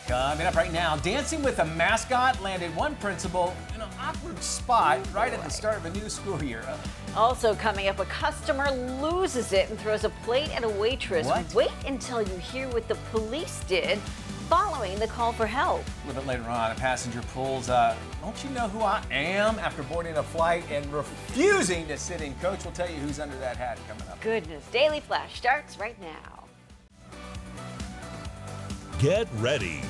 Coming up right now, dancing with a mascot landed one principal in an awkward spot right at the start of a new school year. Also coming up, a customer loses it and throws a plate at a waitress. What? Wait until you hear what the police did following the call for help. A little bit later on, a passenger pulls, don't you know who I am? After boarding a flight and refusing to sit in coach. We'll tell you who's under that hat coming up. Goodness, Daily Flash starts right now. Get ready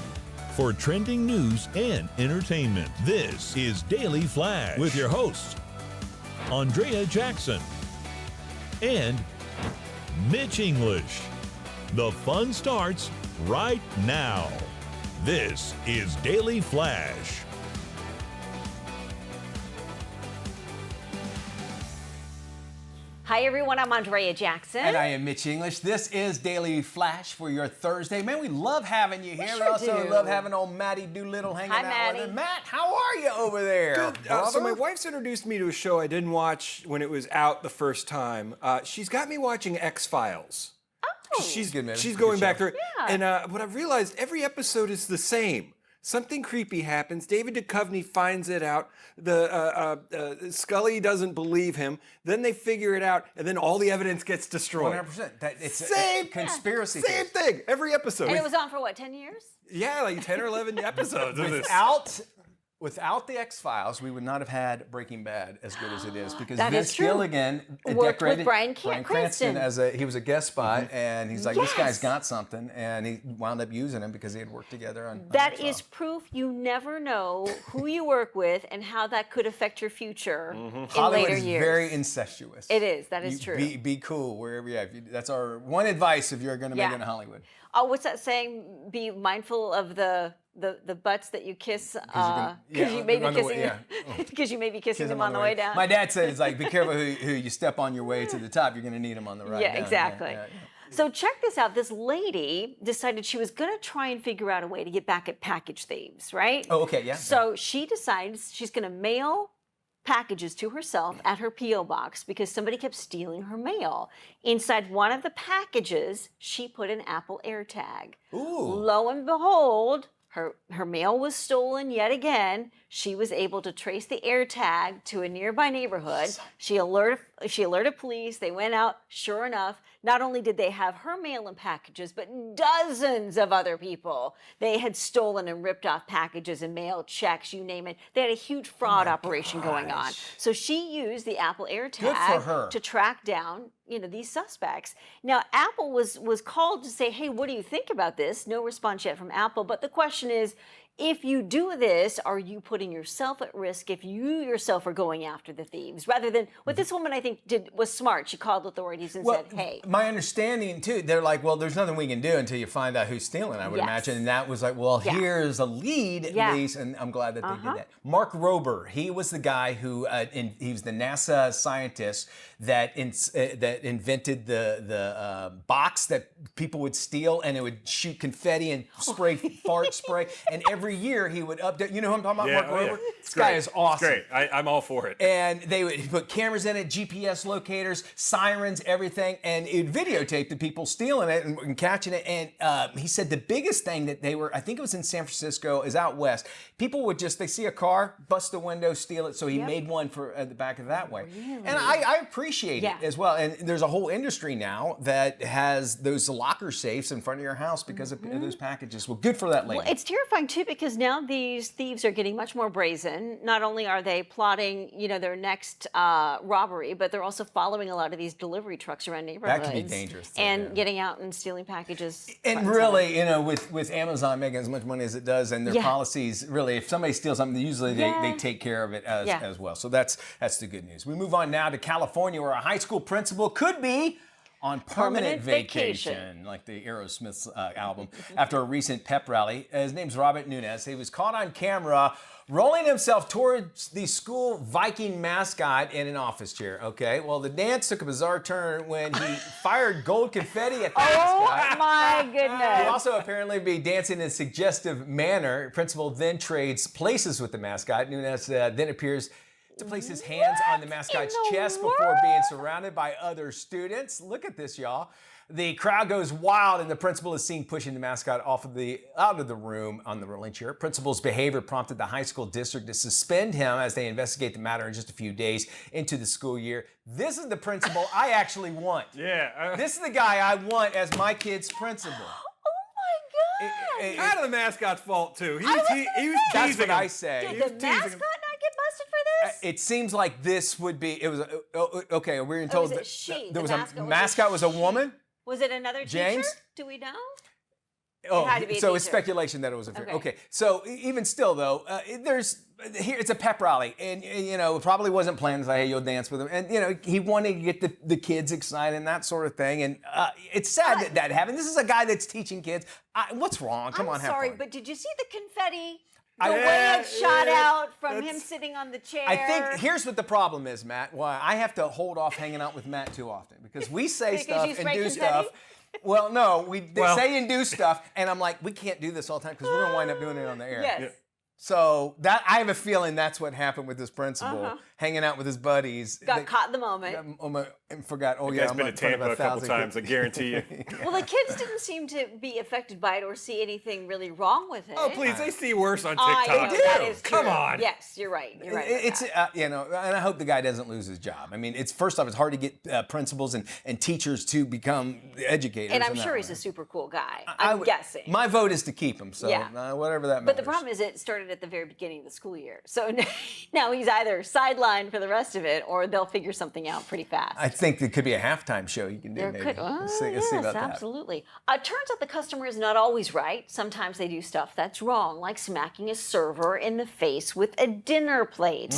for trending news and entertainment. This is Daily Flash with your hosts, Andrea Jackson and Mitch English. The fun starts right now. This is Daily Flash. Hi everyone, I'm Andrea Jackson. And I am Mitch English. This is Daily Flash for your Thursday. Man, we love having you here. We We also do. love having old Maddie Doolittle hanging Hi, out Maddie. with us. Matt, how are you over there? Good. So my wife's introduced me to a show I didn't watch when it was out the first time. She's got me watching X-Files. Oh. She's good, man. She's Good going show. back through it. Yeah. And what I've realized, every episode is the same. Something creepy happens. David Duchovny finds it out. Scully doesn't believe him. Then they figure it out, and then all the evidence gets destroyed. 100%. It's Same a conspiracy. Same thing. Every episode. And it was on for what, 10 years? Yeah, like 10 or 11 episodes of this. Without the X-Files, we would not have had Breaking Bad as good as it is, because That Vince is true. Gilligan Worked with decorated Bryan Cranston Cranston. he was a guest spot, and he's like, this guy's Yes. got something, and he wound up using him because they had worked together on That X-Files. is proof you never know who you work with and how that could affect your future in Hollywood later is years. very incestuous. It is. That is true. Be cool wherever you are. That's our one advice if you're going to make Yeah. it in Hollywood. Oh, what's that saying? Be mindful of the butts that you kiss because you may be on the way- kissing yeah. because you may be kissing Kiss them 'em on the way down. My dad said it's like, be careful who you step on your way to the top. You're going to need them on the ride Yeah, down. exactly. Yeah. So check this out. This lady decided she was going to try and figure out a way to get back at package thieves, right? Oh, okay, yeah. So she decides she's going to mail packages to herself at her P.O. box because somebody kept stealing her mail. Inside one of the packages, she put an Apple AirTag. Ooh. Lo and behold, her mail was stolen yet again. She was able to trace the AirTag to a nearby neighborhood. She alerted police. They went out. Sure enough, not only did they have her mail and packages, but dozens of other people. They had stolen and ripped off packages and mail, checks, you name it. They had a huge fraud operation going on. So she used the Apple Good for AirTag her. to track down, these suspects. Now, Apple was called to say, hey, what do you think about this? No response yet from Apple. But the question is, if you do this, are you putting yourself at risk if you yourself are going after the thieves? Rather than what this woman, I think, did was smart. She called authorities and said, hey. My understanding, too, they're like, well, there's nothing we can do until you find out who's stealing, I would Yes. imagine. And that was like, well, Yeah. here's a lead, at Yeah. least, and I'm glad that they did that. Mark Rober, he was the guy who, he was the NASA scientist that invented the box that people would steal, and it would shoot confetti and spray fart spray. And every year he would update. You know who I'm talking about, Mark Rober? This guy is awesome. It's great. I'm all for it. And they would put cameras in it, GPS locators, sirens, everything, and it would videotape the people stealing it and catching it. And he said the biggest thing that they were, I think it was in San Francisco, is out west. People would they see a car, bust the window, steal it. So he made one for at the back of that way. Really? And I appreciate Yeah. it as well. And there's a whole industry now that has those locker safes in front of your house because of those packages. Well, good for that lady. Well, it's terrifying too because now these thieves are getting much more brazen. Not only are they plotting, their next robbery, but they're also following a lot of these delivery trucks around neighborhoods. That can be dangerous, too, And yeah. getting out and stealing packages. And front really, center. with Amazon making as much money as it does, and their Yeah. policies, really, if somebody steals something, usually they take care of it as well. So that's the good news. We move on now to California, where a high school principal could be on permanent vacation, like the Aerosmith's album, after a recent pep rally. His name's Robert Nunez. He was caught on camera rolling himself towards the school Viking mascot in an office chair. Okay, well, the dance took a bizarre turn when he fired gold confetti at the mascot. Oh my He goodness. also apparently be dancing in a suggestive manner. Principal then trades places with the mascot. Nunez then appears to place his hands on the mascot's chest before being surrounded by other students. Look at this, y'all. The crowd goes wild, and the principal is seen pushing the mascot out of the room on the rolling chair. Principal's behavior prompted the high school district to suspend him as they investigate the matter in just a few days into the school year. This is the principal I actually want. Yeah. This is the guy I want as my kid's principal. Kind of the mascot's fault too. He was That's teasing what I him. say. Did the mascot not get busted for this? It seems like this would be. It was okay. We're being told was it that she? there The was mascot a was a mascot was a she? woman. Was it another James? teacher? Do we know? Oh, had to be a so it's teacher. speculation that it was a Okay. okay. So even still, though, it's a pep rally, and it probably wasn't planned. Like, hey, you'll dance with him, and he wanted to get the kids excited and that sort of thing. And it's sad that happened. This is a guy that's teaching kids. What's wrong? Come on, have sorry, fun. but did you see the confetti? The I- way it shot yeah, out from him that's- sitting on the chair. I think here's what the problem is, Matt. Why I have to hold off hanging out with Matt too often because we say Because stuff you and spray do confetti? stuff. Well, no, they Well- say and do stuff, and I'm like, we can't do this all the time because we're gonna wind up doing it on the air. Yes. Yeah. So that I have a feeling that's what happened with this principal, Uh-huh. hanging out with his buddies. Got caught in the moment. And forgot. Oh The yeah, guy's I'm been in to front of Tampa a couple 1,000 times. I kids. guarantee you. Well, the kids didn't seem to be affected by it or see anything really wrong with it. Oh please, they see worse on I TikTok. know, that is Come true. on. Yes, you're right. You're right. about It's that. and I hope the guy doesn't lose his job. I mean, it's first off, it's hard to get principals and teachers to become educators. And I'm in that sure he's way. a super cool guy. I I'm would- guessing. My vote is to keep him. So Yeah. whatever that. But the matters. problem is it started at the very beginning of the school year. So now he's either sidelined for the rest of it or they'll figure something out pretty fast. I think it could be a halftime show you can do. There maybe. could, Let's see yes, about that. absolutely. Turns out the customer is not always right. Sometimes they do stuff that's wrong, like smacking a server in the face with a dinner plate.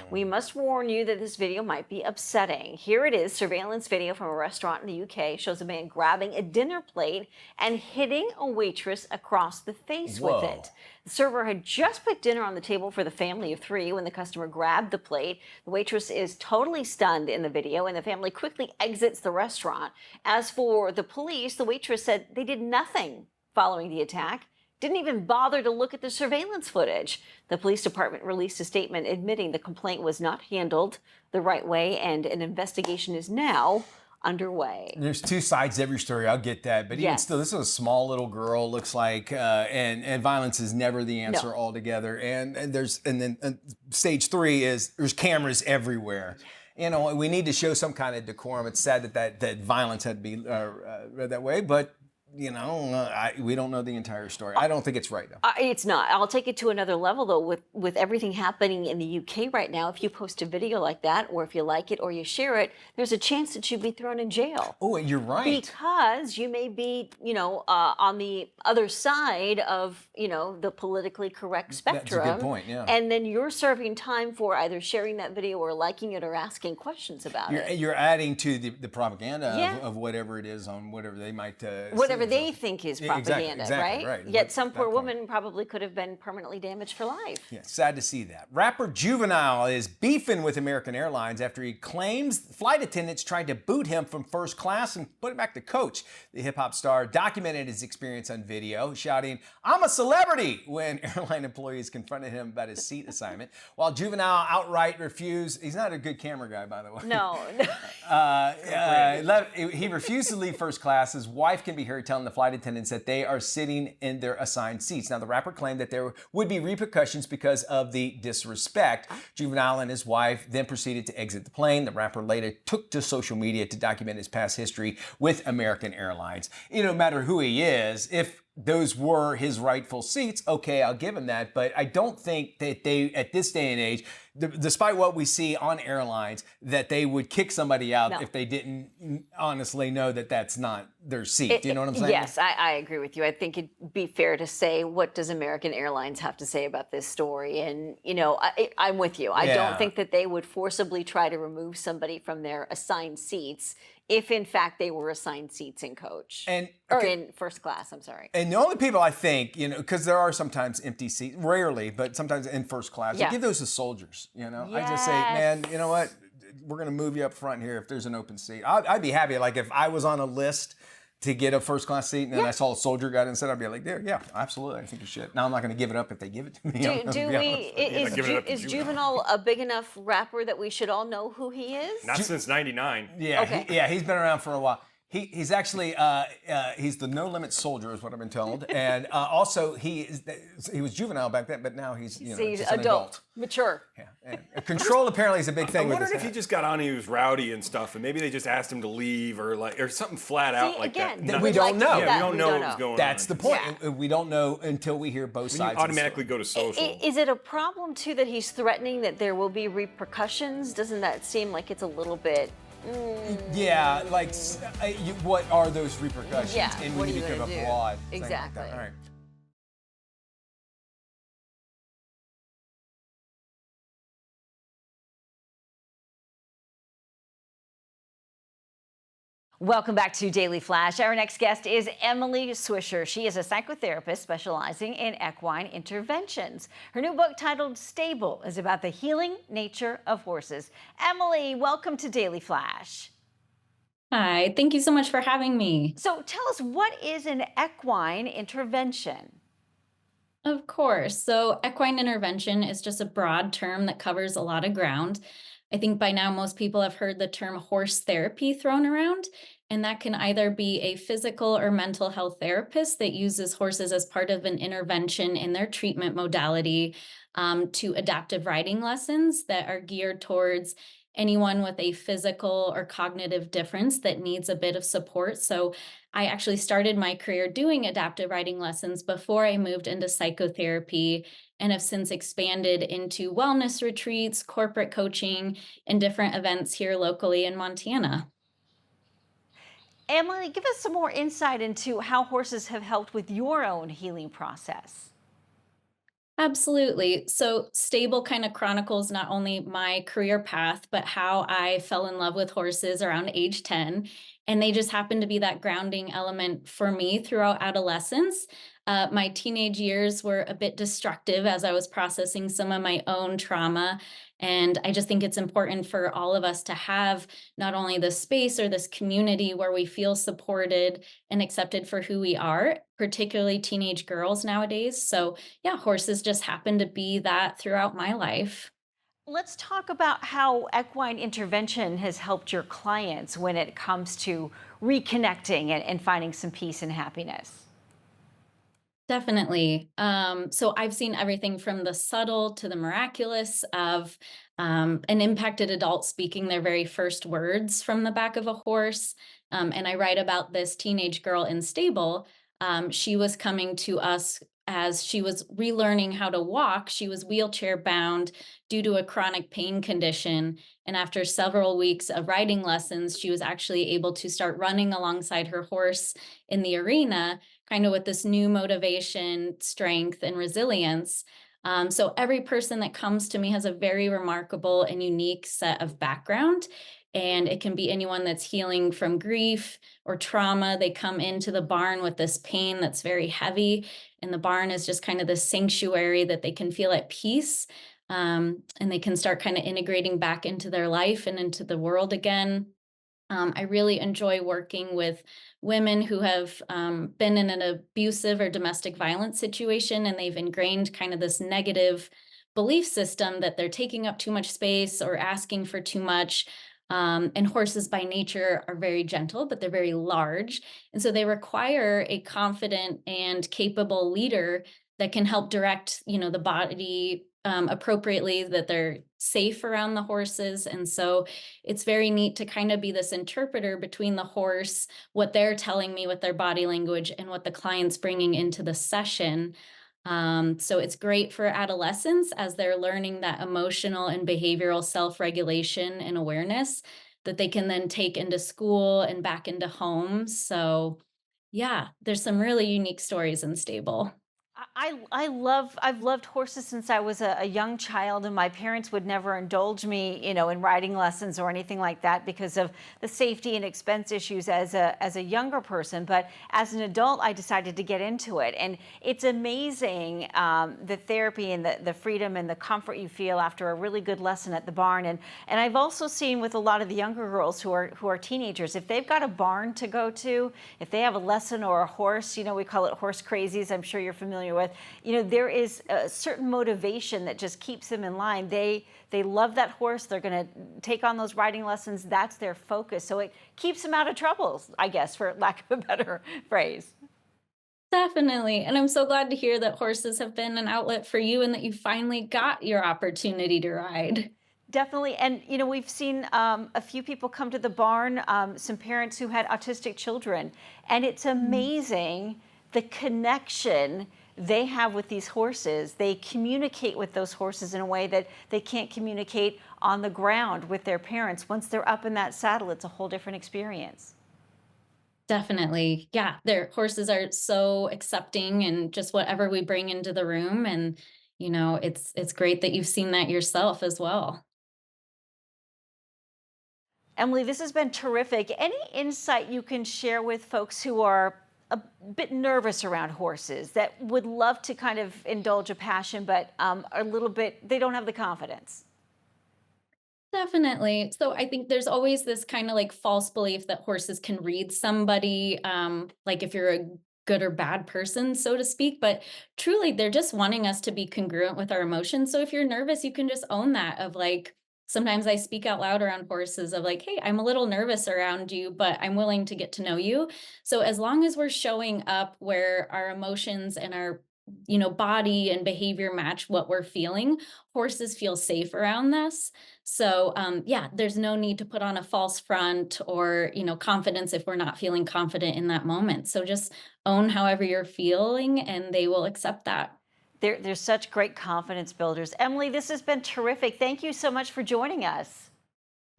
We must warn you that this video might be upsetting. Here it is, surveillance video from a restaurant in the UK shows a man grabbing a dinner plate and hitting a waitress across the face with Whoa. it. The server had just put dinner on the table for the family of 3 when the customer grabbed the plate. The waitress is totally stunned in the video, and the family quickly exits the restaurant. As for the police, the waitress said they did nothing following the attack, didn't even bother to look at the surveillance footage. The police department released a statement admitting the complaint was not handled the right way, and an investigation is now underway. There's two sides to every story. I'll get that, but even Yes. still, this is a small little girl. Looks like, and violence is never the answer No. altogether. And then stage 3 is there's cameras everywhere. We need to show some kind of decorum. It's sad that violence had to be read that way, but we don't know the entire story. I don't think it's right though. It's not. I'll take it to another level, though. With everything happening in the UK right now, if you post a video like that, or if you like it or you share it, there's a chance that you'd be thrown in jail. Oh, you're right. Because you may be, on the other side of, the politically correct That's a good spectrum. point, yeah. And then you're serving time for either sharing that video or liking it or asking questions about it. You're adding to the propaganda Yeah. of whatever it is on whatever they might. Whatever say. they think is Yeah, propaganda, exactly, right. Yet That- some that poor point. woman probably could have been permanently damaged for life. Yeah, sad to see that. Rapper Juvenile is beefing with American Airlines after he claims flight attendants tried to boot him from first class and put him back to coach. The hip-hop star documented his experience on video, shouting, "I'm a celebrity," when airline employees confronted him about his seat assignment. While Juvenile outright refused, he's not a good camera guy, by the way. No. He refused to leave first class. His wife can be heard telling the flight attendants that they are sitting in their assigned seats. Now, the rapper claimed that there would be repercussions because of the disrespect. Juvenile and his wife then proceeded to exit the plane. The rapper later took to social media to document his past history with American Airlines. No matter who he is, if those were his rightful seats, okay, I'll give him that. But I don't think that they, at this day and age, despite what we see on airlines, that they would kick somebody out No. if they didn't honestly know that that's not their seat. Do you know what I'm saying? Yes, I agree with you. I think it'd be fair to say, what does American Airlines have to say about this story? And, I'm with you. I Yeah. don't think that they would forcibly try to remove somebody from their assigned seats if, in fact, they were assigned seats in coach. Or in first class, I'm sorry. And the only people I think, because there are sometimes empty seats, rarely, but sometimes in first class, Yeah. I give those to soldiers. I just say, man, Yes. you know what? We're going to move you up front here if there's an open seat. I'd be happy. Like if I was on a list to get a first class seat, and then I saw a soldier got instead, I'd be like, there, yeah, absolutely, I think you should. Now I'm not going to give it up if they give it to me. Is Juvenile a big enough rapper that we should all know who he is? Not since '99. Yeah, okay. He's been around for a while. He's actually he's the No Limit Soldier, is what I've been told, and also he was juvenile back then, but now he's he's just an adult, mature. Yeah, and control apparently is a big thing. I with wondered this. if he just got on and he was rowdy and stuff, and maybe they just asked him to leave or something flat out like again, that. We don't know. Yeah, we don't know what's going on. That's the point. Yeah. We don't know until we hear both sides. You automatically go to social. Is it a problem too that he's threatening that there will be repercussions? Doesn't that seem like it's a little bit? Yeah, like what are those repercussions? Yeah, and what when are you you become gonna do? abroad. Thing like that. Exactly. All right. Welcome back to Daily Flash. Our next guest is Emily Swisher. She is a psychotherapist specializing in equine interventions. Her new book, titled Stable, is about the healing nature of horses. Emily, welcome to Daily Flash. Hi, thank you so much for having me. So tell us, what is an equine intervention? Of course. So, equine intervention is just a broad term that covers a lot of ground. I think by now most people have heard the term horse therapy thrown around, and that can either be a physical or mental health therapist that uses horses as part of an intervention in their treatment modality, to adaptive riding lessons that are geared towards anyone with a physical or cognitive difference that needs a bit of support. So I actually started my career doing adaptive riding lessons before I moved into psychotherapy, and have since expanded into wellness retreats, corporate coaching, and different events here locally in Montana. Emily, give us some more insight into how horses have helped with your own healing process. Absolutely. So, Stable kind of chronicles not only my career path, but how I fell in love with horses around age 10. And they just happened to be that grounding element for me throughout adolescence. My teenage years were a bit destructive as I was processing some of my own trauma. And I just think it's important for all of us to have not only this space or this community where we feel supported and accepted for who we are, particularly teenage girls nowadays. So, yeah, horses just happen to be that throughout my life. Let's talk about how equine intervention has helped your clients when it comes to reconnecting and finding some peace and happiness. Definitely. So I've seen everything from the subtle to the miraculous of an impacted adult speaking their very first words from the back of a horse. And I write about this teenage girl in Stable. She was coming to us as she was relearning how to walk. She was wheelchair bound due to a chronic pain condition. And after several weeks of riding lessons, she was actually able to start running alongside her horse in the arena, kind of with this new motivation, strength, and resilience. So every person that comes to me has a very remarkable and unique set of background. And it can be anyone that's healing from grief or trauma. They come into the barn with this pain that's very heavy. And the barn is just kind of this sanctuary that they can feel at peace. And they can start kind of integrating back into their life and into the world again. I really enjoy working with women who have been in an abusive or domestic violence situation, and they've ingrained kind of this negative belief system that they're taking up too much space or asking for too much. And horses by nature are very gentle, but they're very large. And so they require a confident and capable leader that can help direct, the body appropriately, that they're safe around the horses. And so it's very neat to kind of be this interpreter between the horse, what they're telling me with their body language, and what the client's bringing into the session. So it's great for adolescents as they're learning that emotional and behavioral self-regulation and awareness that they can then take into school and back into homes. So yeah, there's some really unique stories in Stable. I've loved horses since I was a young child, and my parents would never indulge me, in riding lessons or anything like that because of the safety and expense issues as a younger person. But as an adult, I decided to get into it, and it's amazing the therapy and the freedom and the comfort you feel after a really good lesson at the barn. And I've also seen with a lot of the younger girls who are teenagers, if they've got a barn to go to, if they have a lesson or a horse, we call it horse crazies. I'm sure you're familiar with. There is a certain motivation that just keeps them in line. They love that horse. They're going to take on those riding lessons. That's their focus. So it keeps them out of trouble, I guess, for lack of a better phrase. Definitely. And I'm so glad to hear that horses have been an outlet for you and that you finally got your opportunity to ride. Definitely. And, we've seen a few people come to the barn, some parents who had autistic children. And it's amazing the connection they have with these horses. They communicate with those horses in a way that they can't communicate on the ground with their parents. Once they're up in that saddle, it's a whole different experience. Definitely. Yeah, their horses are so accepting and just whatever we bring into the room. And, it's great that you've seen that yourself as well. Emily, this has been terrific. Any insight you can share with folks who are a bit nervous around horses, that would love to kind of indulge a passion, but they don't have the confidence? Definitely. So I think there's always this kind of like false belief that horses can read somebody, like if you're a good or bad person, so to speak. But truly, they're just wanting us to be congruent with our emotions. So if you're nervous, you can just own that of like, sometimes I speak out loud around horses of like, hey, I'm a little nervous around you, but I'm willing to get to know you. So as long as we're showing up where our emotions and our body and behavior match what we're feeling, horses feel safe around this. So yeah, there's no need to put on a false front or confidence if we're not feeling confident in that moment. So just own however you're feeling and they will accept that. There's such great confidence builders. Emily, this has been terrific. Thank you so much for joining us.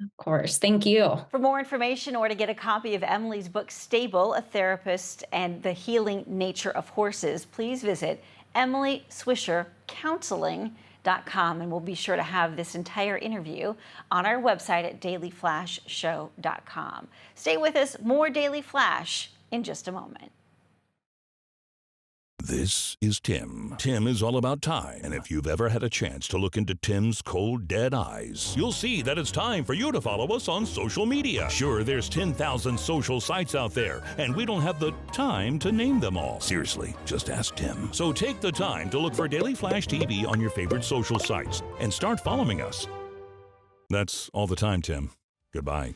Of course. Thank you. For more information or to get a copy of Emily's book, Stable, A Therapist and the Healing Nature of Horses, please visit EmilySwisherCounseling.com. And we'll be sure to have this entire interview on our website at dailyflashshow.com. Stay with us. More Daily Flash in just a moment. This is Tim. Tim is all about time, and if you've ever had a chance to look into Tim's cold, dead eyes, you'll see that it's time for you to follow us on social media. Sure, there's 10,000 social sites out there, and we don't have the time to name them all. Seriously, just ask Tim. So take the time to look for Daily Flash TV on your favorite social sites, and start following us. That's all the time, Tim. Goodbye.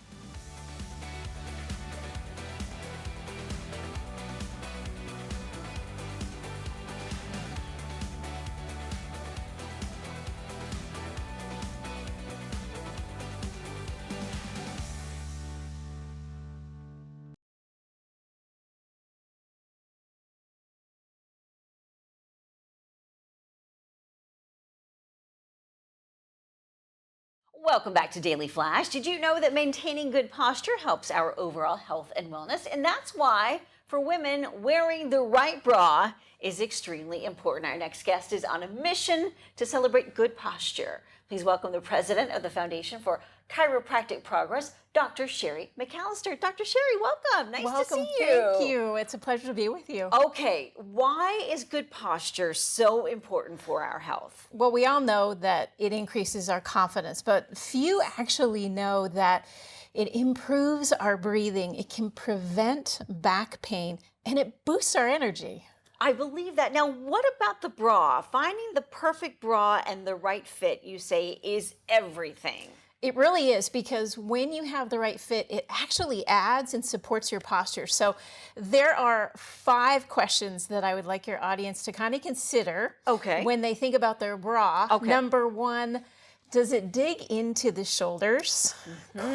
Welcome back to Daily Flash. Did you know that maintaining good posture helps our overall health and wellness? And that's why, for women, wearing the right bra is extremely important. Our next guest is on a mission to celebrate good posture. Please welcome the president of the Foundation for Chiropractic Progress, Dr. Sherry McAllister. Dr. Sherry, welcome. Nice to see you. Thank you. It's a pleasure to be with you. Okay, why is good posture so important for our health? Well, we all know that it increases our confidence, but few actually know that it improves our breathing, it can prevent back pain, and it boosts our energy. I believe that. Now, what about the bra? Finding the perfect bra and the right fit, you say, is everything. It really is, because when you have the right fit, it actually adds and supports your posture. So there are 5 questions that I would like your audience to kind of consider when they think about their bra. Number 1, does it dig into the shoulders?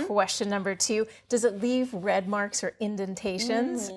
Question number 2, does it leave red marks or indentations?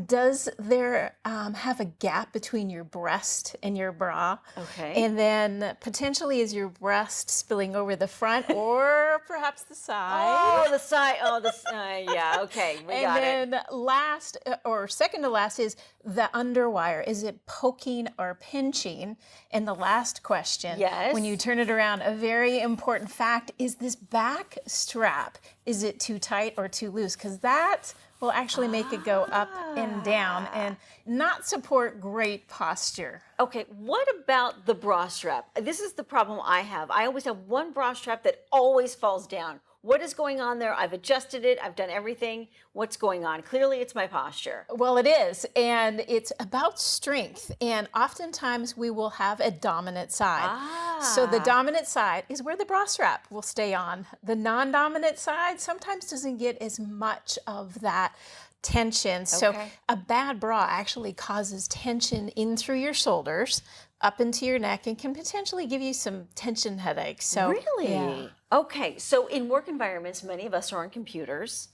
Does there have a gap between your breast and your bra? Okay. And then potentially is your breast spilling over the front or perhaps the side? Oh, the side. Oh, the side. Yeah. Okay, we got it. And then last or second to last is the underwire. Is it poking or pinching? And the last question, Yes. when you turn it around, a very important fact is this back strap. Is it too tight or too loose? Because that will actually make it go up and down and not support great posture. Okay, what about the bra strap? This is the problem I have. I always have one bra strap that always falls down. What is going on there? I've adjusted it. I've done everything. What's going on? Clearly, it's my posture. Well, it is, and it's about strength. And oftentimes we will have a dominant side. So the dominant side is where the bra strap will stay on. The non-dominant side sometimes doesn't get as much of that tension. So a bad bra actually causes tension in through your shoulders, up into your neck, and can potentially give you some tension headaches. So really? Yeah. Okay, so in work environments, many of us are on computers.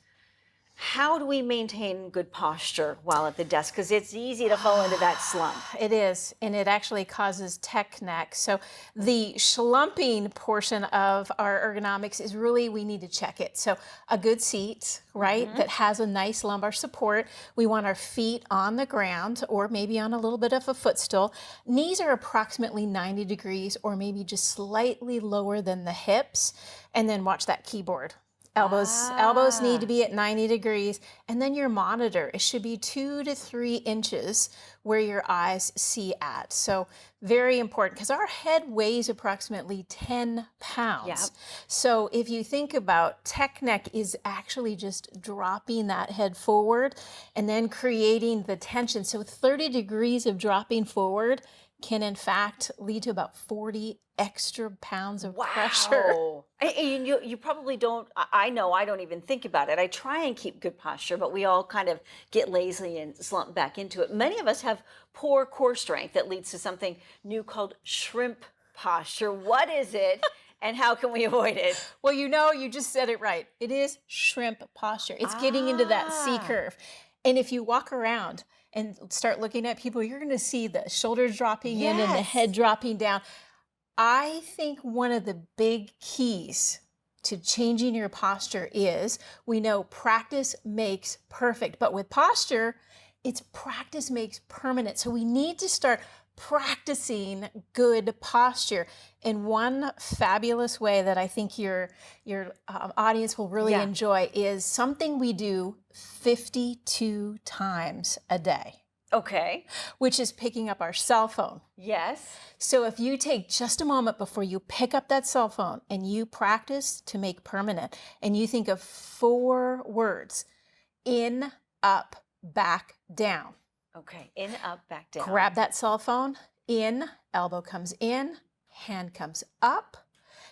How do we maintain good posture while at the desk? Because it's easy to fall into that slump. It is, and it actually causes tech neck. So the slumping portion of our ergonomics is really, we need to check it. So a good seat, right, that has a nice lumbar support. We want our feet on the ground or maybe on a little bit of a footstool. Knees are approximately 90 degrees or maybe just slightly lower than the hips. And then watch that keyboard. Elbows need to be at 90 degrees. And then your monitor, it should be 2 to 3 inches where your eyes see at. So very important because our head weighs approximately 10 pounds. Yep. So if you think about tech neck is actually just dropping that head forward and then creating the tension. So 30 degrees of dropping forward can in fact lead to about 40 extra pounds of pressure. And you probably don't, I know I don't even think about it. I try and keep good posture, but we all kind of get lazy and slump back into it. Many of us have poor core strength that leads to something new called shrimp posture. What is it? And how can we avoid it? Well, you just said it right. It is shrimp posture. It's getting into that C curve. And if you walk around and start looking at people, you're going to see the shoulders dropping in and the head dropping down. I think one of the big keys to changing your posture is, we know practice makes perfect, but with posture, it's practice makes permanent. So we need to start practicing good posture. And one fabulous way that I think your audience will really enjoy is something we do 52 times a day. Okay. Which is picking up our cell phone. Yes. So if you take just a moment before you pick up that cell phone and you practice to make permanent, and you think of 4 words: in, up, back, down. Okay. In, up, back, down. Grab that cell phone. In, elbow comes in, hand comes up,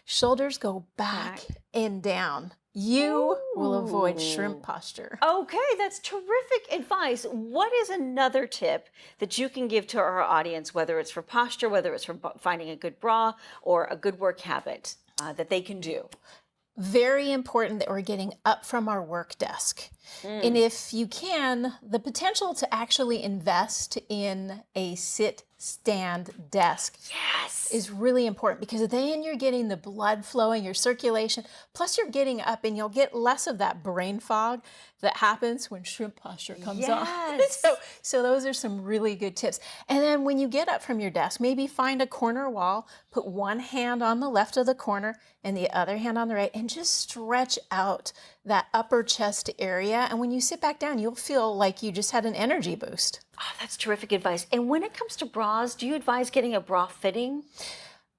shoulders go back and down. You will avoid shrimp posture. Okay, that's terrific advice. What is another tip that you can give to our audience, whether it's for posture, whether it's for finding a good bra or a good work habit that they can do? Very important that we're getting up from our work desk. And if you can, the potential to actually invest in a sit-stand desk is really important, because then you're getting the blood flowing, your circulation, plus you're getting up and you'll get less of that brain fog that happens when shrimp posture comes on. So those are some really good tips. And then when you get up from your desk, maybe find a corner wall, put one hand on the left of the corner and the other hand on the right, and just stretch out that upper chest area. And when you sit back down, you'll feel like you just had an energy boost. Oh, that's terrific advice. And when it comes to bras, do you advise getting a bra fitting?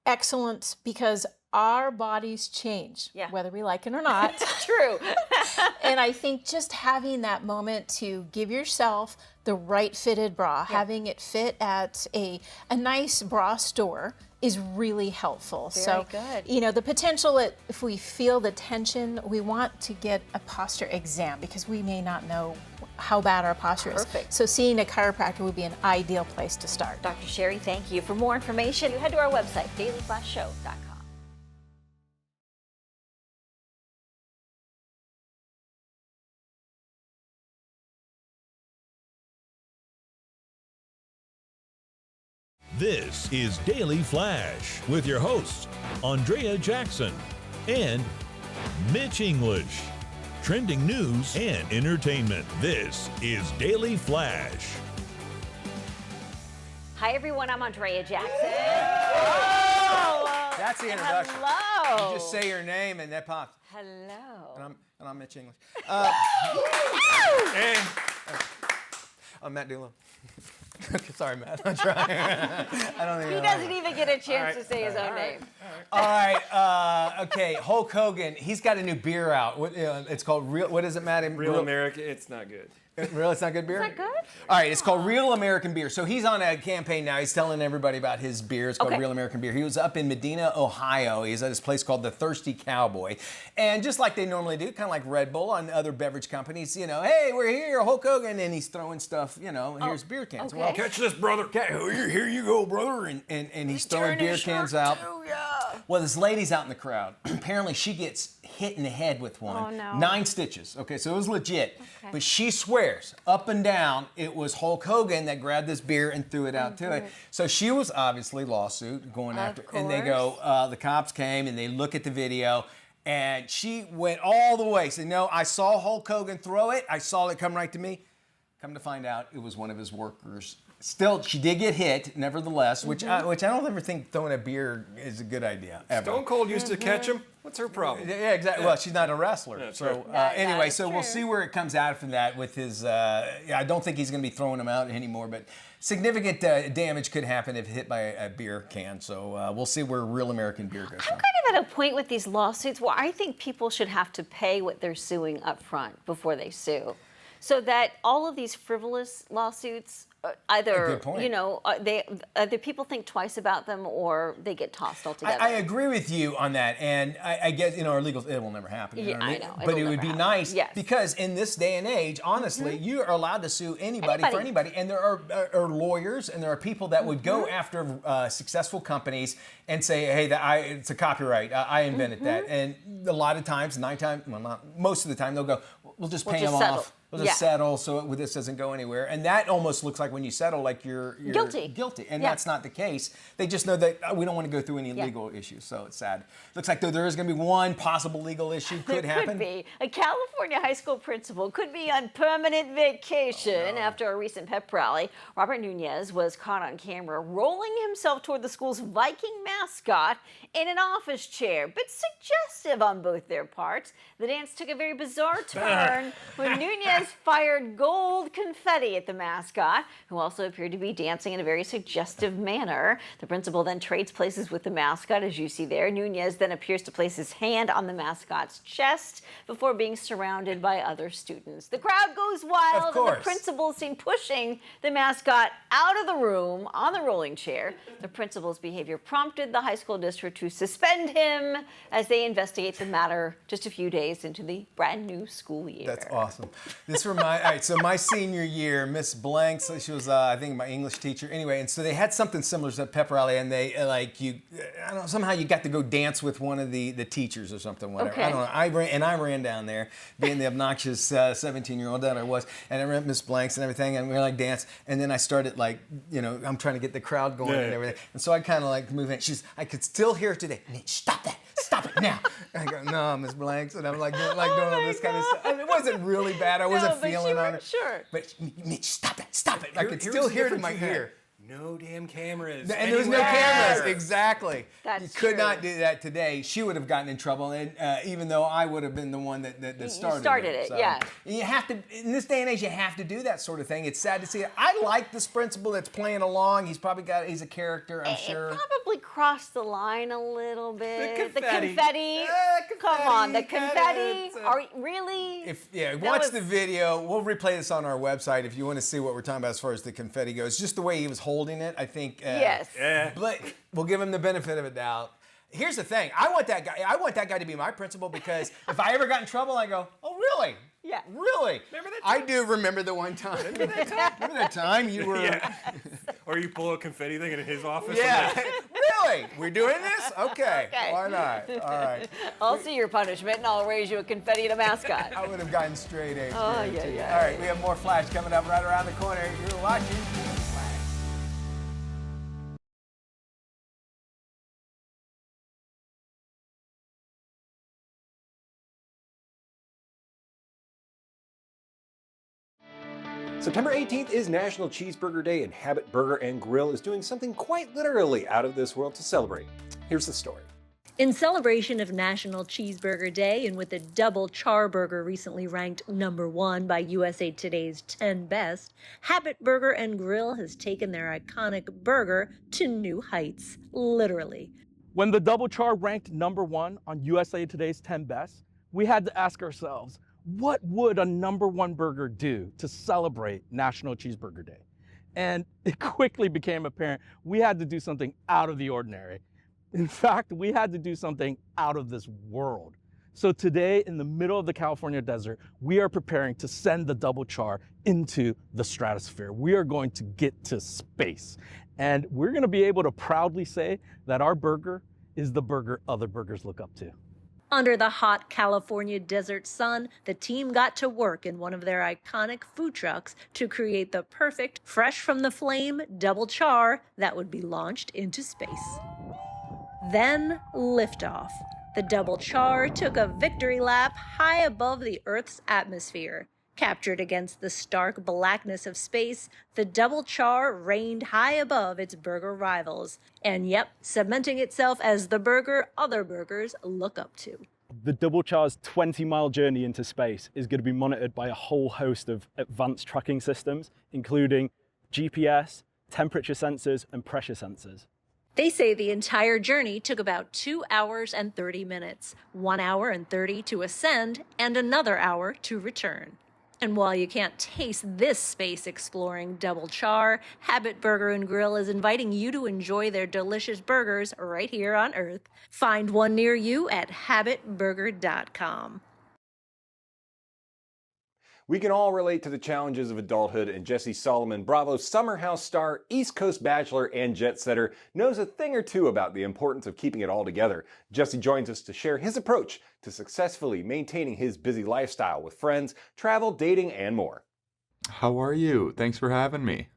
Excellent, because our bodies change, whether we like it or not. True. And I think just having that moment to give yourself the right fitted bra, having it fit at a nice bra store is really helpful. Very good. You know, the potential, if we feel the tension, we want to get a posture exam, because we may not know how bad our posture is. So seeing a chiropractor would be an ideal place to start. Dr. Sherry, thank you. For more information, head to our website, dailyflashshow.com. This is Daily Flash with your hosts, Andrea Jackson and Mitch English. Trending news and entertainment. This is Daily Flash. Hi, everyone. I'm Andrea Jackson. That's the introduction. Hello. You just say your name and that pops. Hello. And I'm Mitch English. Hey. I'm Matt Doolittle. Sorry, Matt. I'm trying. I don't He doesn't even get a chance to say his own name. All right. Okay. Hulk Hogan. He's got a new beer out. It's called Real. What is it, Matt? Real America, it's not good. Real? It's not good beer? Is that good? All right. It's called Real American Beer. So he's on a campaign now. He's telling everybody about his beer. It's called Real American Beer. He was up in Medina, Ohio. He's at this place called the Thirsty Cowboy. And just like they normally do, kind of like Red Bull and other beverage companies, hey, we're here, Hulk Hogan. And he's throwing stuff, here's beer cans. Okay. Well, Catch this, brother. here you go, brother. And he's throwing beer cans out. Well, this lady's out in the crowd. Apparently, she gets hit in the head with one. Oh, no. 9 stitches. Okay, so it was legit. Okay. But she swears up and down it was Hulk Hogan that grabbed this beer and threw it out to it. So she was obviously lawsuit going after. And they go, the cops came and they look at the video. And she went all the way. Said, no, I saw Hulk Hogan throw it. I saw it come right to me. Come to find out, it was one of his workers. Still, she did get hit, nevertheless, which I don't ever think throwing a beer is a good idea, ever. Stone Cold used to catch him. What's her problem? Yeah, exactly. Yeah. Well, she's not a wrestler. That's so right. anyway, so we'll see where it comes out from that with his, I don't think he's going to be throwing them out anymore, but significant damage could happen if hit by a beer can. So we'll see where Real American Beer goes. I'm kind of at a point with these lawsuits where I think people should have to pay what they're suing up front before they sue. So that all of these frivolous lawsuits, either either people think twice about them or they get tossed altogether. I agree with you on that, and I guess our legal it will never happen. Yeah, I know. But it would be nice because in this day and age, honestly, you are allowed to sue anybody for anybody, and there are lawyers and there are people that would go after successful companies and say, hey, it's a copyright. I invented that, and a lot of times, most of the time, they'll go, we'll just pay them off. We'll just settle so this doesn't go anywhere. And that almost looks like when you settle, like you're guilty. And that's not the case. They just know that we don't want to go through any legal issues. So it's sad. Looks like there is going to be one possible legal issue could happen. Could be. A California high school principal could be on permanent vacation after a recent pep rally. Robert Nunez was caught on camera rolling himself toward the school's Viking mascot in an office chair, but suggestive on both their parts. The dance took a very bizarre turn when Nunez fired gold confetti at the mascot, who also appeared to be dancing in a very suggestive manner. The principal then trades places with the mascot, as you see there. Nunez then appears to place his hand on the mascot's chest before being surrounded by other students. The crowd goes wild, and the principal is seen pushing the mascot out of the room on the rolling chair. The principal's behavior prompted the high school district to suspend him as they investigate the matter just a few days into the brand new school year. That's awesome. All right, so my senior year, Miss Blanks, she was, I think, my English teacher. Anyway, and so they had something similar to pep rally, and they, I don't know, somehow you got to go dance with one of the teachers or something, whatever. Okay. I don't know. I ran down there, being the obnoxious 17-year-old that I was, and I ran Miss Blanks and everything, and we were dance, and then I started I'm trying to get the crowd going and everything, and so I kind of move in. I could still hear her today. Mitch, stop that. Stop it now. I go, no, Miss Blanks. And I'm doing all this kind of stuff. I mean, it wasn't really bad. I wasn't feeling on it. Sure. But Mitch, stop it. Stop it. I could still hear it in my ear. No damn cameras. And there was no cameras. Exactly. That's you could not do that today. She would have gotten in trouble, and even though I would have been the one that started it. So. Yeah. You have to, in this day and age, you have to do that sort of thing. It's sad to see it. I like this principal that's playing along. He's a character, I'm sure. It probably crossed the line a little bit. The confetti. Confetti. Come on, the confetti. Really? Watch the video. We'll replay this on our website if you want to see what we're talking about as far as the confetti goes. Just the way he was holding it, I think. Yes. But we'll give him the benefit of a doubt. Here's the thing. I want that guy to be my principal because if I ever got in trouble, I go, oh, really? Yeah. Really? Remember that time? I do remember the one time. Remember that time you were... Yeah. Or you pull a confetti thing in his office. Yeah. Really? We're doing this? Okay. Why not? All right. I'll see your punishment and I'll raise you a confetti and a mascot. I would have gotten straight A's. Oh, yeah. All right. We have more Flash coming up right around the corner. You're watching September 18th is National Cheeseburger Day, and Habit Burger and Grill is doing something quite literally out of this world to celebrate. Here's the story. In celebration of National Cheeseburger Day, and with a double char burger recently ranked #1 by USA Today's 10 Best, Habit Burger and Grill has taken their iconic burger to new heights, literally. When the double char ranked #1 on USA Today's 10 Best, we had to ask ourselves, what would a #1 burger do to celebrate National Cheeseburger Day? And it quickly became apparent we had to do something out of the ordinary. In fact, we had to do something out of this world. So today, in the middle of the California desert, we are preparing to send the double char into the stratosphere. We are going to get to space. And we're going to be able to proudly say that our burger is the burger other burgers look up to. Under the hot California desert sun, the team got to work in one of their iconic food trucks to create the perfect, fresh from the flame double char that would be launched into space. Then liftoff. The double char took a victory lap high above the Earth's atmosphere. Captured against the stark blackness of space, the double char reigned high above its burger rivals, and yep, cementing itself as the burger other burgers look up to. The double char's 20-mile journey into space is going to be monitored by a whole host of advanced tracking systems, including GPS, temperature sensors, and pressure sensors. They say the entire journey took about 2 hours and 30 minutes, 1 hour and 30 to ascend, and another hour to return. And while you can't taste this space-exploring double char, Habit Burger and Grill is inviting you to enjoy their delicious burgers right here on Earth. Find one near you at habitburger.com. We can all relate to the challenges of adulthood, and Jesse Solomon, Bravo's Summer House star, East Coast bachelor, and jet setter, knows a thing or two about the importance of keeping it all together. Jesse joins us to share his approach to successfully maintaining his busy lifestyle with friends, travel, dating, and more. How are you? Thanks for having me.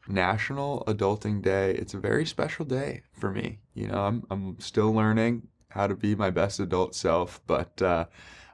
National Adulting Day, it's a very special day for me. You know, I'm still learning how to be my best adult self, but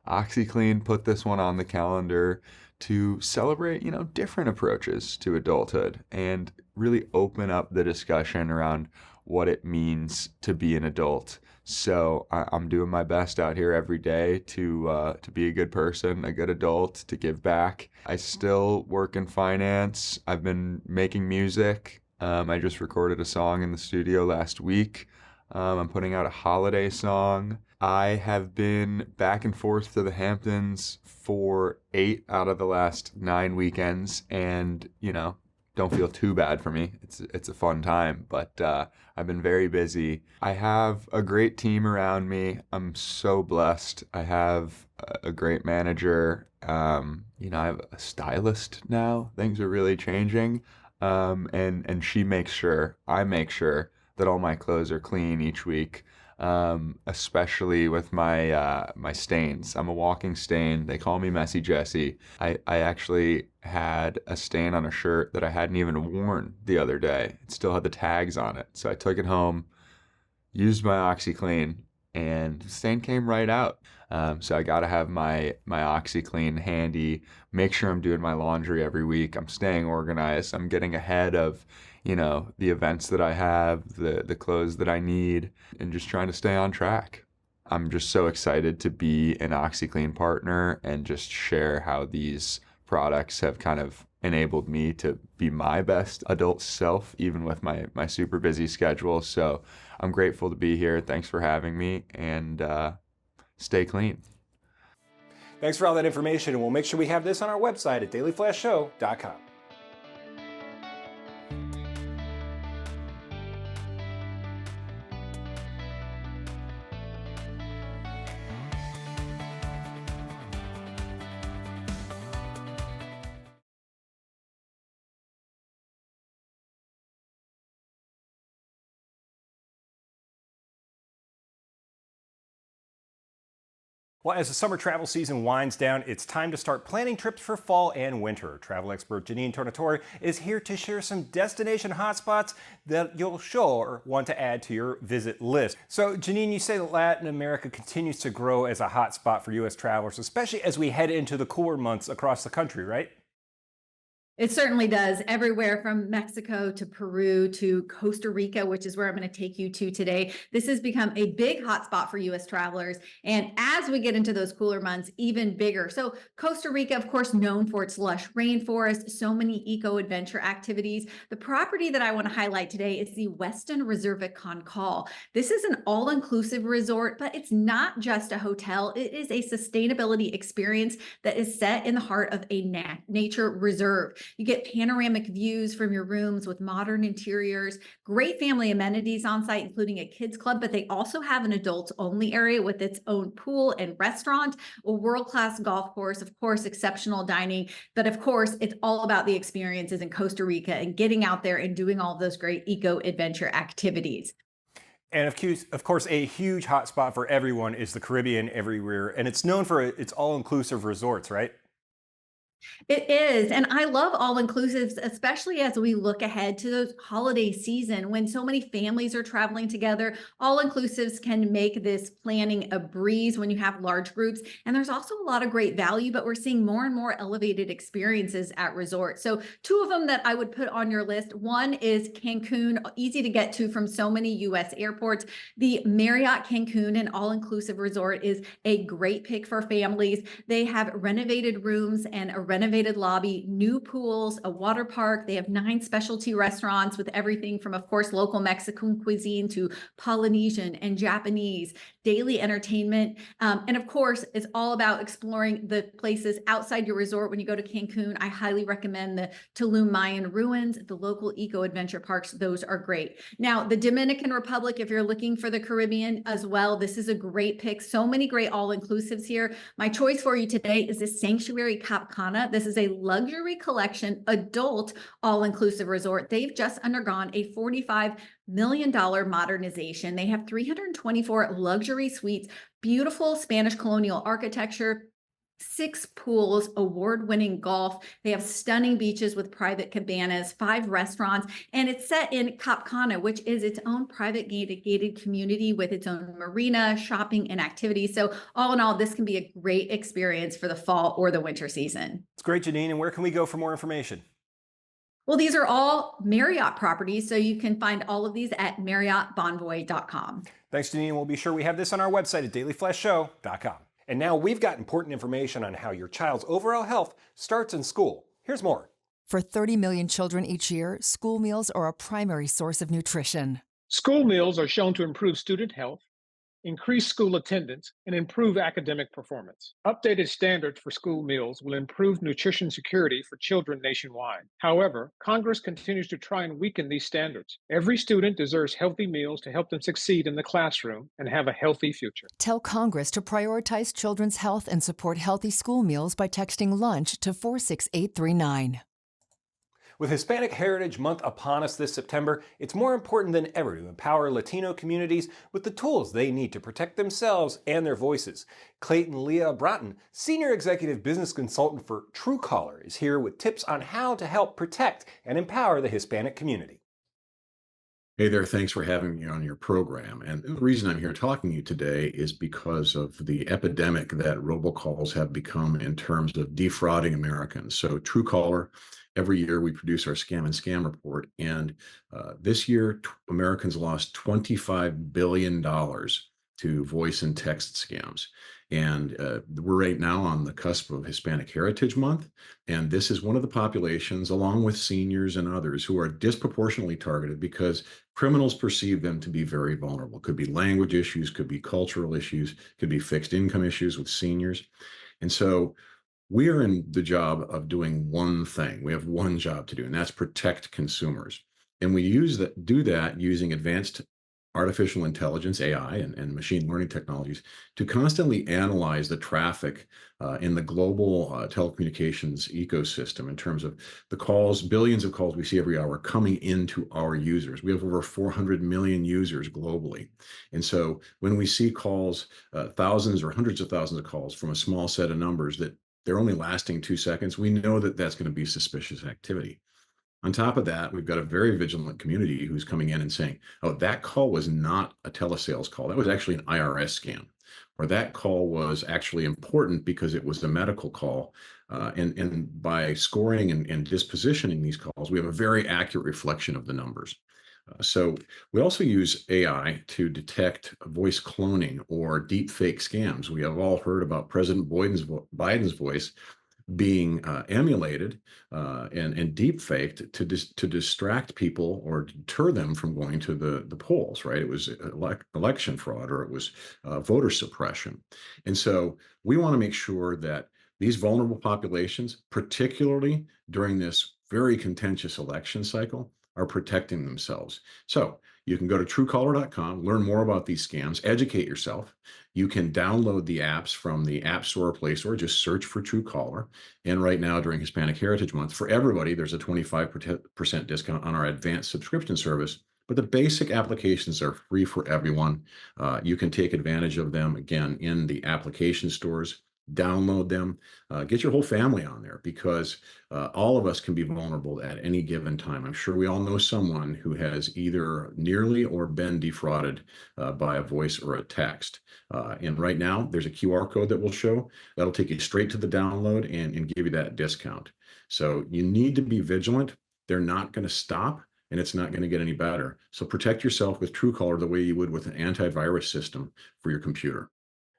OxyClean put this one on the calendar to celebrate, you know, different approaches to adulthood and really open up the discussion around what it means to be an adult. So I'm doing my best out here every day to be a good person, a good adult, to give back. I still work in finance. I've been making music. I just recorded a song in the studio last week. I'm putting out a holiday song. I have been back and forth to the Hamptons for 8 out of the last 9 weekends, and, you know, don't feel too bad for me. It's a fun time, but I've been very busy. I have a great team around me. I'm so blessed. I have a great manager. You know, I have a stylist now. Things are really changing, and I make sure that all my clothes are clean each week. Especially with my stains. I'm a walking stain. They call me Messy Jesse. I actually had a stain on a shirt that I hadn't even worn the other day. It still had the tags on it. So I took it home, used my OxyClean, and the stain came right out. So I gotta have my OxyClean handy, make sure I'm doing my laundry every week. I'm staying organized. I'm getting ahead of, you know, the events that I have, the clothes that I need, and just trying to stay on track. I'm just so excited to be an OxyClean partner and just share how these products have kind of enabled me to be my best adult self, even with my super busy schedule. So I'm grateful to be here. Thanks for having me, and stay clean. Thanks for all that information, and we'll make sure we have this on our website at dailyflashshow.com. Well, as the summer travel season winds down, it's time to start planning trips for fall and winter. Travel expert Janine Tornatore is here to share some destination hotspots that you'll sure want to add to your visit list. So, Janine, you say that Latin America continues to grow as a hotspot for U.S. travelers, especially as we head into the cooler months across the country, right? It certainly does. Everywhere from Mexico to Peru to Costa Rica, which is where I'm going to take you to today. This has become a big hotspot for U.S. travelers. And as we get into those cooler months, even bigger. So Costa Rica, of course, known for its lush rainforest, so many eco-adventure activities. The property that I want to highlight today is the Westin Reserva Concal. This is an all-inclusive resort, but it's not just a hotel. It is a sustainability experience that is set in the heart of a nature reserve. You get panoramic views from your rooms with modern interiors, great family amenities on site, including a kids club, but they also have an adults only area with its own pool and restaurant, a world-class golf course, of course, exceptional dining. But of course, it's all about the experiences in Costa Rica and getting out there and doing all of those great eco-adventure activities. And of course, a huge hotspot for everyone is the Caribbean everywhere. And it's known for its all-inclusive resorts, right? It is. And I love all inclusives, especially as we look ahead to the holiday season when so many families are traveling together. All inclusives can make this planning a breeze when you have large groups. And there's also a lot of great value, but we're seeing more and more elevated experiences at resorts. So two of them that I would put on your list. One is Cancun, easy to get to from so many US airports. The Marriott Cancun, an all-inclusive resort, is a great pick for families. They have renovated rooms and a renovated lobby, new pools, a water park. They have 9 specialty restaurants with everything from, of course, local Mexican cuisine to Polynesian and Japanese, daily entertainment. And of course, it's all about exploring the places outside your resort. When you go to Cancun, I highly recommend the Tulum Mayan ruins, the local eco-adventure parks. Those are great. Now, the Dominican Republic, if you're looking for the Caribbean as well, this is a great pick. So many great all-inclusives here. My choice for you today is the Sanctuary Cap Cana. This is a luxury collection, adult all-inclusive resort. They've just undergone a $45 million modernization. They have 324 luxury suites, beautiful Spanish colonial architecture, 6 pools, award-winning golf. They have stunning beaches with private cabanas, 5 restaurants, and it's set in Cap Cana, which is its own private gated community with its own marina, shopping, and activities. So all in all, this can be a great experience for the fall or the winter season. It's great, Janine. And where can we go for more information? Well, these are all Marriott properties, so you can find all of these at MarriottBonvoy.com. Thanks, Janine. We'll be sure we have this on our website at dailyflashshow.com. And now we've got important information on how your child's overall health starts in school. Here's more. For 30 million children each year, school meals are a primary source of nutrition. School meals are shown to improve student health, increase school attendance, and improve academic performance. Updated standards for school meals will improve nutrition security for children nationwide. However, Congress continues to try and weaken these standards. Every student deserves healthy meals to help them succeed in the classroom and have a healthy future. Tell Congress to prioritize children's health and support healthy school meals by texting LUNCH to 46839. With Hispanic Heritage Month upon us this September, it's more important than ever to empower Latino communities with the tools they need to protect themselves and their voices. Clayton Leah Broughton, Senior Executive Business Consultant for Truecaller, is here with tips on how to help protect and empower the Hispanic community. Hey there, thanks for having me on your program. And the reason I'm here talking to you today is because of the epidemic that robocalls have become in terms of defrauding Americans. So Truecaller, every year we produce our Scam and Scam report. And this year, Americans lost $25 billion to voice and text scams. And we're right now on the cusp of Hispanic Heritage Month. And this is one of the populations, along with seniors and others, who are disproportionately targeted because criminals perceive them to be very vulnerable. Could be language issues, could be cultural issues, could be fixed income issues with seniors. And so we are in the job of doing one thing. We have one job to do, and that's protect consumers. And we do that using advanced artificial intelligence, AI, and machine learning technologies to constantly analyze the traffic in the global telecommunications ecosystem in terms of the calls, billions of calls we see every hour coming into our users. We have over 400 million users globally. And so when we see calls, thousands or hundreds of thousands of calls from a small set of numbers that they're only lasting 2 seconds, we know that that's going to be suspicious activity. On top of that, we've got a very vigilant community who's coming in and saying, oh, that call was not a telesales call. That was actually an IRS scam. or that call was actually important because it was a medical call. And by scoring and dispositioning these calls, we have a very accurate reflection of the numbers. So we also use AI to detect voice cloning or deep fake scams. We have all heard about President Biden's voice being emulated and deep faked to distract people or deter them from going to the polls, right? It was election fraud, or it was voter suppression. And so we want to make sure that these vulnerable populations, particularly during this very contentious election cycle, are protecting themselves. So you can go to truecaller.com, learn more about these scams, educate yourself. You can download the apps from the App Store or Play Store, just search for Truecaller. And right now, during Hispanic Heritage Month, for everybody, there's a 25% discount on our advanced subscription service. But the basic applications are free for everyone. You can take advantage of them, again, in the application stores. Download them, get your whole family on there, because all of us can be vulnerable at any given time. I'm sure we all know someone who has either nearly or been defrauded by a voice or a text. And right now, there's a QR code that will show. That'll take you straight to the download and give you that discount. So you need to be vigilant. They're not going to stop, and it's not going to get any better. So protect yourself with Truecaller the way you would with an antivirus system for your computer.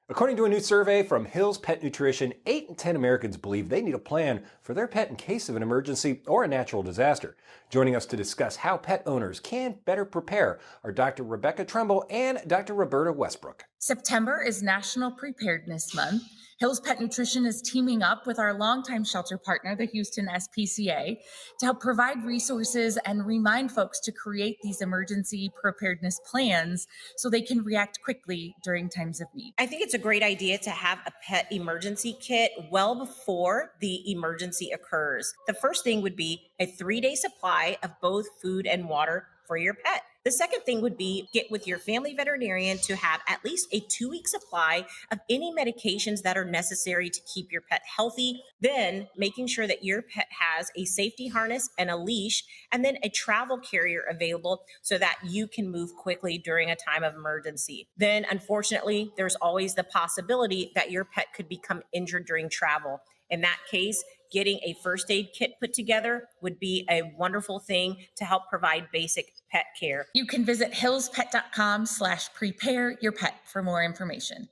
According to a new survey from Hill's Pet Nutrition, 8 in 10 Americans believe they need a plan for their pet in case of an emergency or a natural disaster. Joining us to discuss how pet owners can better prepare are Dr. Rebecca Trumbull and Dr. Roberta Westbrook. September is National Preparedness Month. Hill's Pet Nutrition is teaming up with our longtime shelter partner, the Houston SPCA, to help provide resources and remind folks to create these emergency preparedness plans so they can react quickly during times of need. I think it's a great idea to have a pet emergency kit well before the emergency occurs. The first thing would be a 3-day supply of both food and water for your pet. The second thing would be get with your family veterinarian to have at least a 2-week supply of any medications that are necessary to keep your pet healthy. Then making sure that your pet has a safety harness and a leash, and then a travel carrier available so that you can move quickly during a time of emergency. Then, unfortunately, there's always the possibility that your pet could become injured during travel. In that case, getting a first aid kit put together would be a wonderful thing to help provide basic pet care. You can visit hillspet.com/prepare your pet for more information.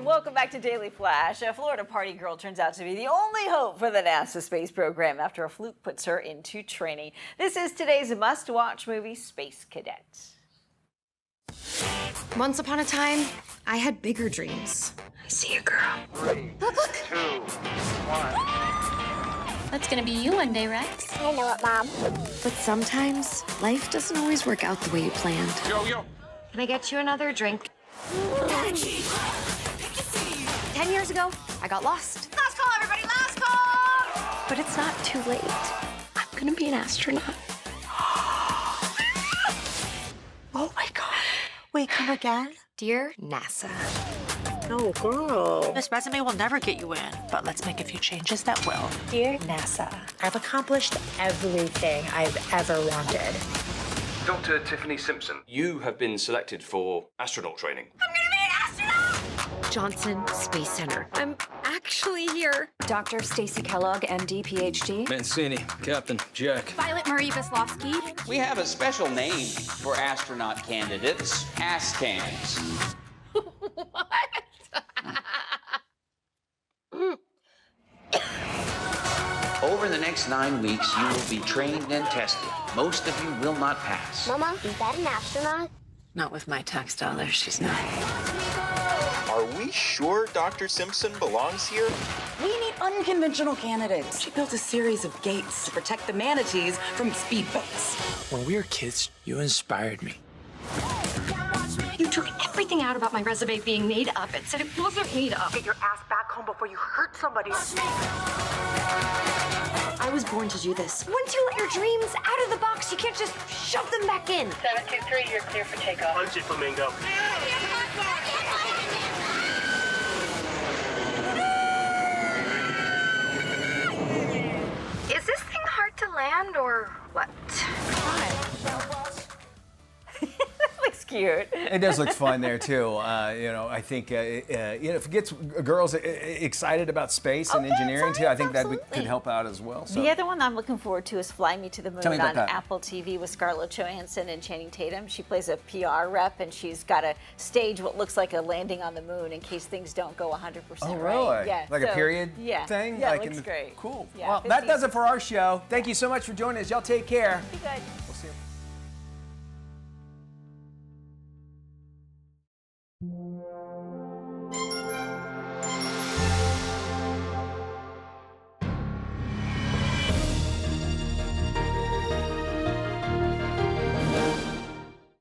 Welcome back to Daily Flash. A Florida party girl turns out to be the only hope for the NASA space program after a fluke puts her into training. This is today's must-watch movie, Space Cadets. Once upon a time, I had bigger dreams. I see a girl. 3, 2, 1. That's gonna be you one day, Rex. I know it, Mom. But sometimes, life doesn't always work out the way you planned. Yo. Can I get you another drink? 10 years ago, I got lost. Last call, everybody, last call! But it's not too late. I'm gonna be an astronaut. Oh my God. Wait, come again? Dear NASA. No, girl. This resume will never get you in, but let's make a few changes that will. Dear NASA. I've accomplished everything I've ever wanted. Dr. Tiffany Simpson, you have been selected for astronaut training. I'm gonna be an astronaut! Johnson Space Center. I'm actually here. Dr. Stacy Kellogg, MD, PhD. Mancini, Captain, Jack. Violet Marie Veslovsky. We have a special name for astronaut candidates, ASCANs. What? Over the next 9 weeks, you will be trained and tested. Most of you will not pass. Mama, is that an astronaut? Not with my tax dollars, she's not. Are we sure Dr. Simpson belongs here? We need unconventional candidates. She built a series of gates to protect the manatees from speedboats. When we were kids, you inspired me. You took everything out about my resume being made up and said it wasn't made up. Get your ass back home before you hurt somebody. I was born to do this. Once you let your dreams out of the box, you can't just shove them back in. 723, you're clear for takeoff. Punch it, Flamingo. planned or what? Looks cute. It does look fun there too. I think if it gets girls excited about space and engineering too, I think that could help out as well. So. The other one I'm looking forward to is Fly Me to the Moon Tell me about on that. Apple TV with Scarlett Johansson and Channing Tatum. She plays a PR rep, and she's got to stage what looks like a landing on the moon in case things don't go 100% Oh, right. really? Yeah, Like a period thing? Yeah, Like it looks great. Cool. Yeah, Well, that does it for our show. Thank you so much for joining us. Y'all take care. Be good. We'll see you.